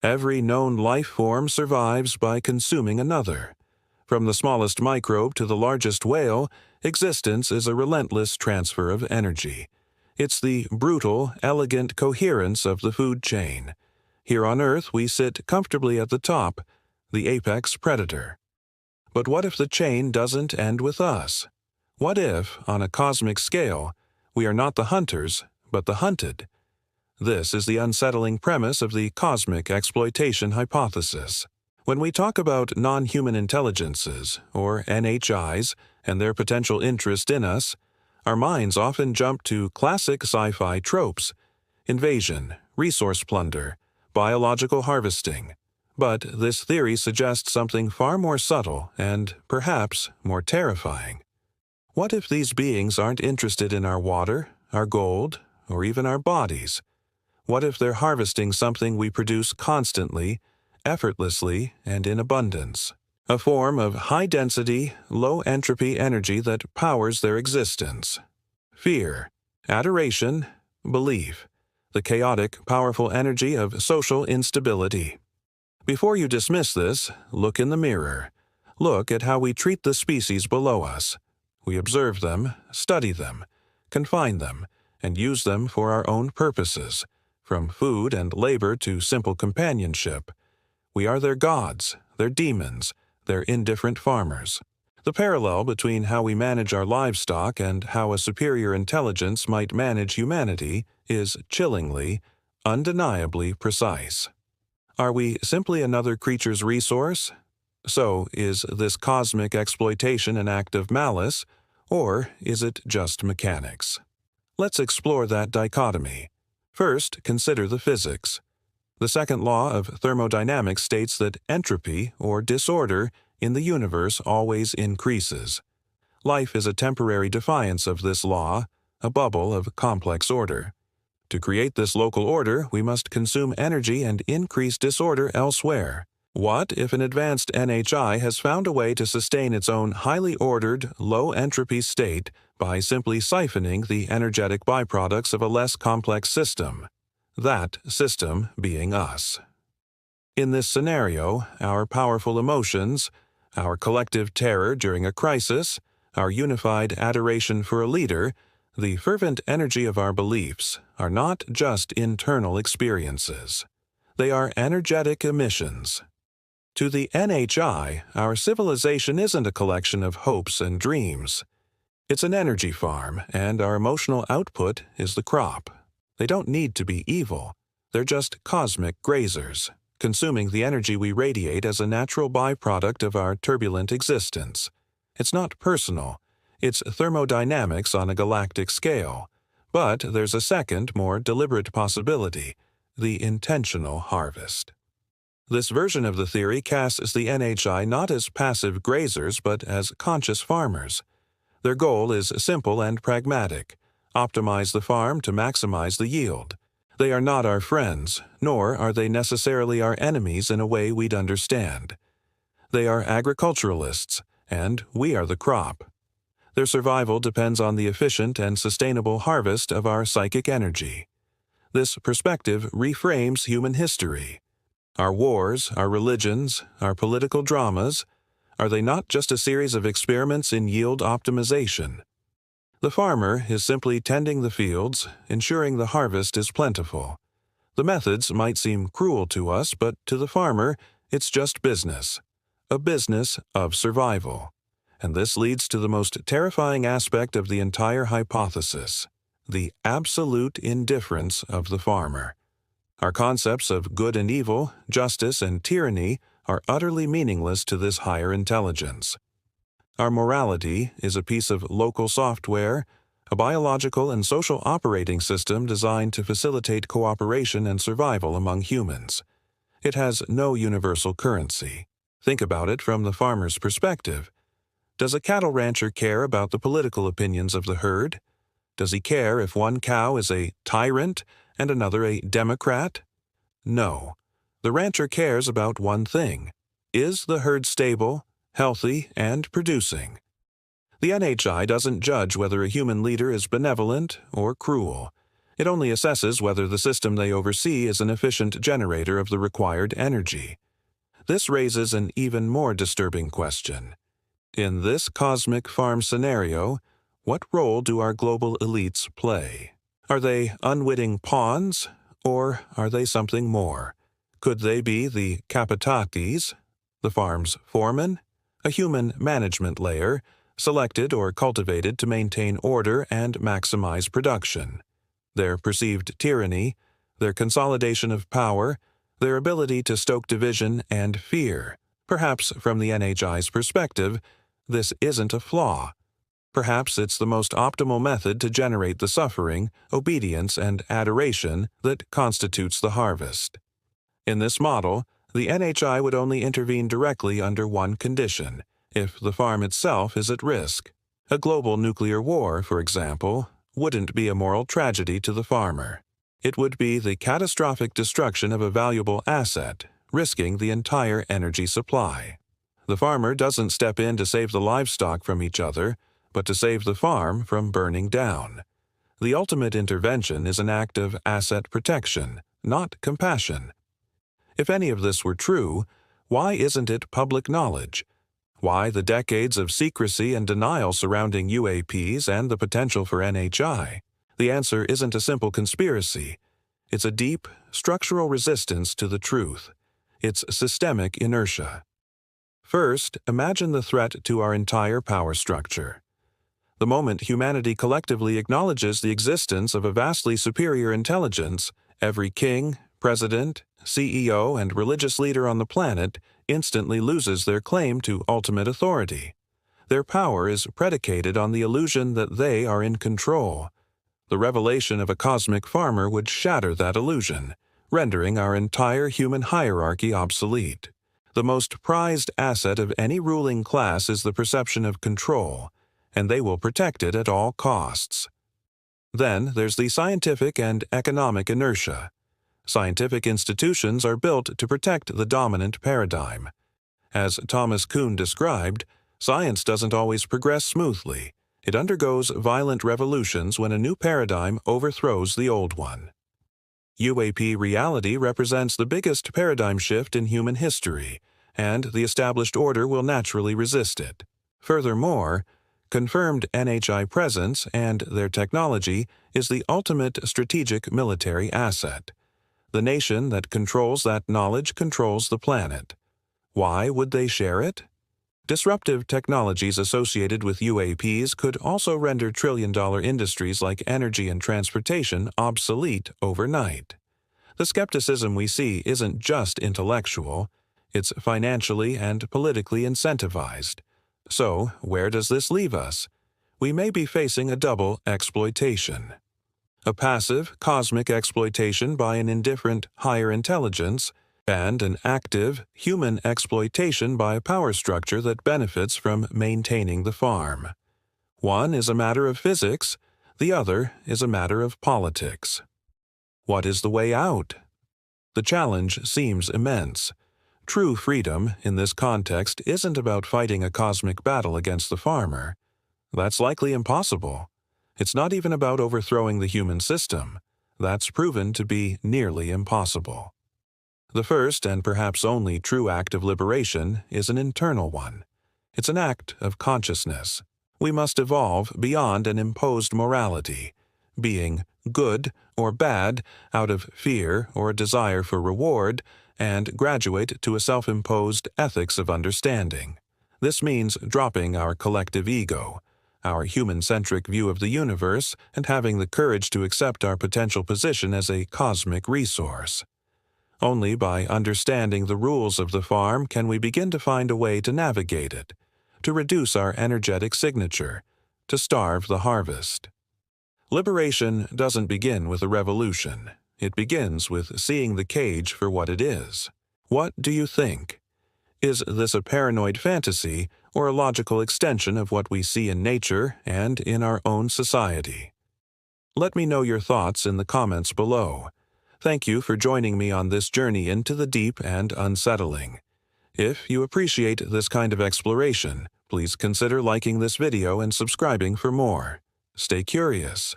Every known life form survives by consuming another. From the smallest microbe to the largest whale, existence is a relentless transfer of energy. It's the brutal, elegant coherence of the food chain. Here on Earth, we sit comfortably at the top, the apex predator. But what if the chain doesn't end with us? What if, on a cosmic scale, we are not the hunters, but the hunted? This is the unsettling premise of the Cosmic Exploitation Hypothesis. When we talk about non-human intelligences, or NHIs, and their potential interest in us, our minds often jump to classic sci-fi tropes: invasion, resource plunder, biological harvesting. But this theory suggests something far more subtle and, perhaps, more terrifying. What if these beings aren't interested in our water, our gold, or even our bodies? What if they're harvesting something we produce constantly, effortlessly, and in abundance? A form of high-density, low-entropy energy that powers their existence. Fear, adoration, belief, the chaotic, powerful energy of social instability. Before you dismiss this, look in the mirror. Look at how we treat the species below us. We observe them, study them, confine them, and use them for our own purposes, from food and labor to simple companionship. We are their gods, their demons, their indifferent farmers. The parallel between how we manage our livestock and how a superior intelligence might manage humanity is chillingly, undeniably precise. Are we simply another creature's resource? So, is this cosmic exploitation an act of malice, or is it just mechanics? Let's explore that dichotomy. First, consider the physics. The second law of thermodynamics states that entropy, or disorder, in the universe always increases. Life is a temporary defiance of this law, a bubble of complex order. To create this local order, we must consume energy and increase disorder elsewhere. What if an advanced NHI has found a way to sustain its own highly ordered, low-entropy state by simply siphoning the energetic byproducts of a less complex system? That system being us. In this scenario, our powerful emotions, our collective terror during a crisis, our unified adoration for a leader, the fervent energy of our beliefs are not just internal experiences. They are energetic emissions. To the NHI, our civilization isn't a collection of hopes and dreams. It's an energy farm, and our emotional output is the crop. They don't need to be evil. They're just cosmic grazers, consuming the energy we radiate as a natural byproduct of our turbulent existence. It's not personal. It's thermodynamics on a galactic scale. But there's a second, more deliberate possibility: the intentional harvest. This version of the theory casts the NHI not as passive grazers but as conscious farmers. Their goal is simple and pragmatic: optimize the farm to maximize the yield. They are not our friends, nor are they necessarily our enemies in a way we'd understand. They are agriculturalists, and we are the crop. Their survival depends on the efficient and sustainable harvest of our psychic energy. This perspective reframes human history. Our wars, our religions, our political dramas, are they not just a series of experiments in yield optimization? The farmer is simply tending the fields, ensuring the harvest is plentiful. The methods might seem cruel to us, but to the farmer, it's just business. A business of survival. And this leads to the most terrifying aspect of the entire hypothesis: the absolute indifference of the farmer. Our concepts of good and evil, justice and tyranny are utterly meaningless to this higher intelligence. Our morality is a piece of local software, a biological and social operating system designed to facilitate cooperation and survival among humans. It has no universal currency. Think about it from the farmer's perspective. Does a cattle rancher care about the political opinions of the herd? Does he care if one cow is a tyrant and another a Democrat? No. The rancher cares about one thing: is the herd stable, healthy, and producing? The NHI doesn't judge whether a human leader is benevolent or cruel. It only assesses whether the system they oversee is an efficient generator of the required energy. This raises an even more disturbing question. In this cosmic farm scenario, what role do our global elites play? Are they unwitting pawns, or are they something more? Could they be the capitates, the farm's foreman, a human management layer, selected or cultivated to maintain order and maximize production? Their perceived tyranny, their consolidation of power, their ability to stoke division and fear. Perhaps from the NHI's perspective, this isn't a flaw. Perhaps it's the most optimal method to generate the suffering, obedience, and adoration that constitutes the harvest. In this model, the NHI would only intervene directly under one condition: if the farm itself is at risk. A global nuclear war, for example, wouldn't be a moral tragedy to the farmer. It would be the catastrophic destruction of a valuable asset, risking the entire energy supply. The farmer doesn't step in to save the livestock from each other, but to save the farm from burning down. The ultimate intervention is an act of asset protection, not compassion. If any of this were true, why isn't it public knowledge? Why the decades of secrecy and denial surrounding UAPs and the potential for NHI? The answer isn't a simple conspiracy. It's a deep, structural resistance to the truth. It's systemic inertia. First, imagine the threat to our entire power structure. The moment humanity collectively acknowledges the existence of a vastly superior intelligence, every king, president, CEO, and religious leader on the planet instantly loses their claim to ultimate authority. Their power is predicated on the illusion that they are in control. The revelation of a cosmic farmer would shatter that illusion, rendering our entire human hierarchy obsolete. The most prized asset of any ruling class is the perception of control, and they will protect it at all costs. Then there's the scientific and economic inertia. Scientific institutions are built to protect the dominant paradigm. As Thomas Kuhn described, science doesn't always progress smoothly. It undergoes violent revolutions when a new paradigm overthrows the old one. UAP reality represents the biggest paradigm shift in human history, and the established order will naturally resist it. Furthermore, confirmed NHI presence and their technology is the ultimate strategic military asset. The nation that controls that knowledge controls the planet. Why would they share it? Disruptive technologies associated with UAPs could also render trillion-dollar industries like energy and transportation obsolete overnight. The skepticism we see isn't just intellectual, it's financially and politically incentivized. So, where does this leave us? We may be facing a double exploitation. A passive, cosmic exploitation by an indifferent, higher intelligence, and an active, human exploitation by a power structure that benefits from maintaining the farm. One is a matter of physics, the other is a matter of politics. What is the way out? The challenge seems immense. True freedom, in this context, isn't about fighting a cosmic battle against the farmer. That's likely impossible. It's not even about overthrowing the human system. That's proven to be nearly impossible. The first and perhaps only true act of liberation is an internal one. It's an act of consciousness. We must evolve beyond an imposed morality, being good or bad out of fear or a desire for reward, and graduate to a self-imposed ethics of understanding. This means dropping our collective ego, our human-centric view of the universe, and having the courage to accept our potential position as a cosmic resource. Only by understanding the rules of the farm can we begin to find a way to navigate it, to reduce our energetic signature, to starve the harvest. Liberation doesn't begin with a revolution. It begins with seeing the cage for what it is. What do you think? Is this a paranoid fantasy or a logical extension of what we see in nature and in our own society? Let me know your thoughts in the comments below. Thank you for joining me on this journey into the deep and unsettling. If you appreciate this kind of exploration, please consider liking this video and subscribing for more. Stay curious.